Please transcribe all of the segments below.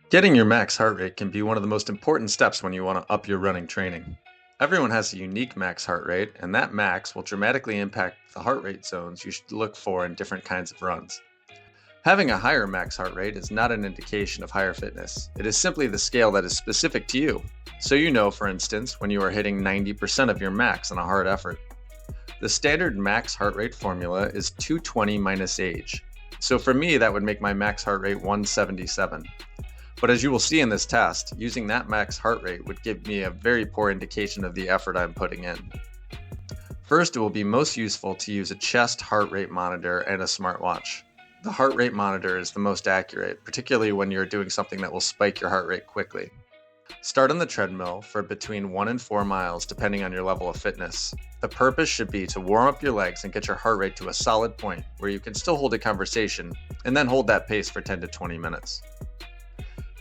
Getting your max heart rate can be one of the most important steps when you want to up your running training. Everyone has a unique max heart rate, and that max will dramatically impact the heart rate zones you should look for in different kinds of runs. Having a higher max heart rate is not an indication of higher fitness. It is simply the scale that is specific to you. So you know, for instance, when you are hitting 90% of your max on a hard effort. The standard max heart rate formula is 220 minus age. So for me, that would make my max heart rate 177. But as you will see in this test, using that max heart rate would give me a very poor indication of the effort I'm putting in. First, it will be most useful to use a chest heart rate monitor and a smartwatch. The heart rate monitor is the most accurate, particularly when you're doing something that will spike your heart rate quickly. Start on the treadmill for between 1 and 4 miles depending on your level of fitness. The purpose should be to warm up your legs and get your heart rate to a solid point where you can still hold a conversation and then hold that pace for 10 to 20 minutes.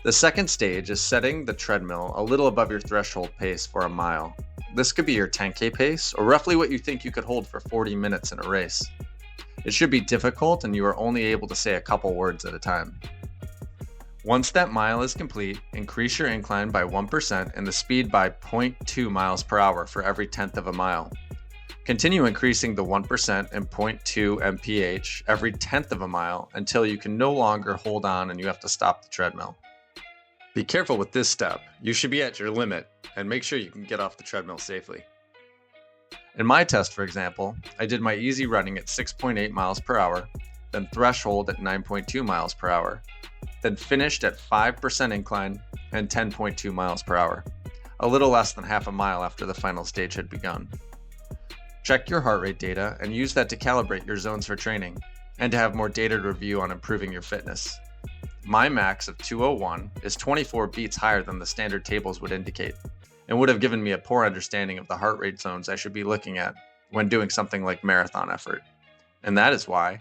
The second stage is setting the treadmill a little above your threshold pace for a mile. This could be your 10K pace, or roughly what you think you could hold for 40 minutes in a race. It should be difficult and you are only able to say a couple words at a time. Once that mile is complete, increase your incline by 1% and the speed by 0.2 miles per hour for every tenth of a mile. Continue increasing the 1% and 0.2 mph every tenth of a mile until you can no longer hold on and you have to stop the treadmill. Be careful with this step. You should be at your limit and make sure you can get off the treadmill safely. In my test, for example, I did my easy running at 6.8 miles per hour, then threshold at 9.2 miles per hour, then finished at 5% incline and 10.2 miles per hour, a little less than half a mile after the final stage had begun. Check your heart rate data and use that to calibrate your zones for training and to have more data to review on improving your fitness. My max of 201 is 24 beats higher than the standard tables would indicate, and would have given me a poor understanding of the heart rate zones I should be looking at when doing something like marathon effort. And that is why